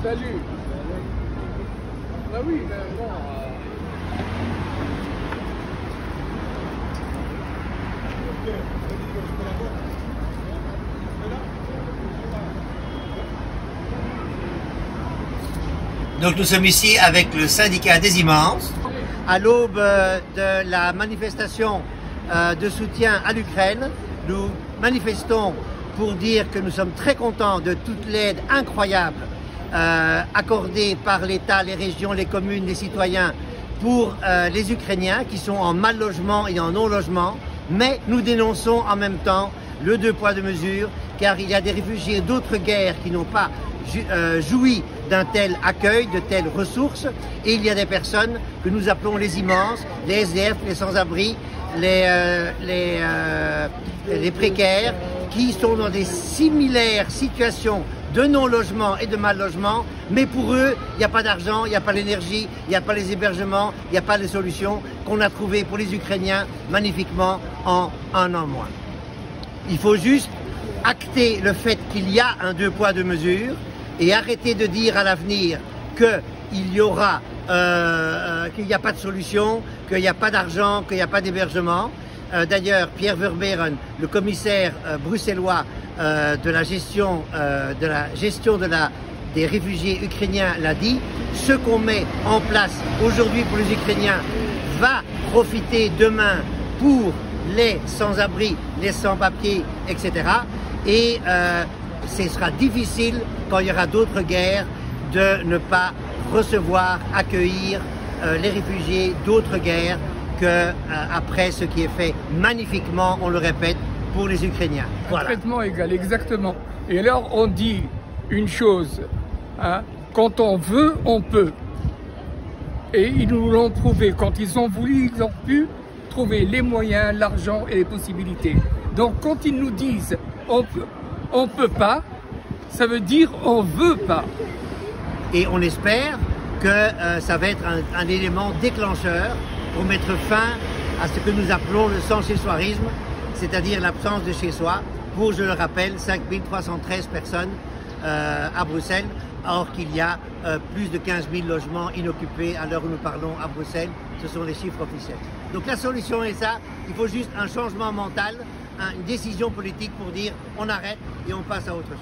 Salut. Ah oui, mais bon. Donc nous sommes ici avec le syndicat des immenses. À l'aube de la manifestation de soutien à l'Ukraine, nous manifestons pour dire que nous sommes très contents de toute l'aide incroyable accordée par l'État, les régions, les communes, les citoyens pour les Ukrainiens qui sont en mal logement et en non-logement. Mais nous dénonçons en même temps le deux poids deux mesures, car il y a des réfugiés d'autres guerres qui n'ont pas joui d'un tel accueil, de telles ressources, et il y a des personnes que nous appelons les immenses, les SDF, les sans-abri, les précaires, qui sont dans des similaires situations de non-logement et de mal-logement, mais pour eux, il n'y a pas d'argent, il n'y a pas l'énergie, il n'y a pas les hébergements, il n'y a pas les solutions qu'on a trouvées pour les Ukrainiens magnifiquement en un an moins. Il faut juste acter le fait qu'il y a un deux poids deux mesures et arrêter de dire à l'avenir qu'il y aura, qu'il n'y a pas de solution, qu'il n'y a pas d'argent, qu'il n'y a pas d'hébergement. D'ailleurs, Pierre Vermeulen, le commissaire bruxellois de la gestion des réfugiés ukrainiens, l'a dit. Ce qu'on met en place aujourd'hui pour les Ukrainiens va profiter demain pour les sans-abri, les sans-papiers, etc. Et ce sera difficile, quand il y aura d'autres guerres, de ne pas recevoir, accueillir les réfugiés d'autres guerres qu'après ce qui est fait magnifiquement, on le répète, pour les Ukrainiens. Voilà. Traitement égal, exactement. Et alors on dit une chose, hein, quand on veut, on peut. Et ils nous l'ont prouvé. Quand ils ont voulu, ils ont pu trouver les moyens, l'argent et les possibilités. Donc quand ils nous disent on peut pas, ça veut dire on veut pas. Et on espère que ça va être un élément déclencheur pour mettre fin à ce que nous appelons le sans-chez-soirisme, c'est-à-dire l'absence de chez soi, pour, je le rappelle, 5313 personnes à Bruxelles, alors qu'il y a plus de 15 000 logements inoccupés à l'heure où nous parlons à Bruxelles. Ce sont les chiffres officiels. Donc la solution est ça, il faut juste un changement mental, une décision politique pour dire on arrête et on passe à autre chose.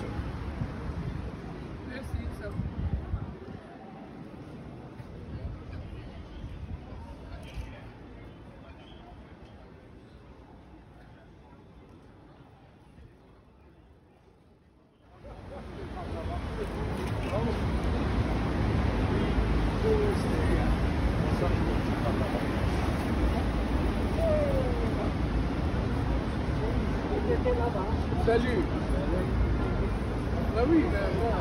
Salut. Ah oui, mais bon.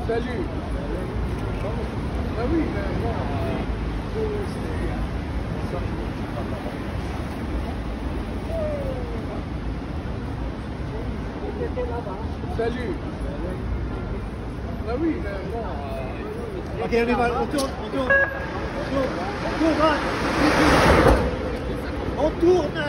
Salut. Ah oui, mais bon. Salut. Ah oui, mais bon. Ok, on y va, on tourne. On tourne.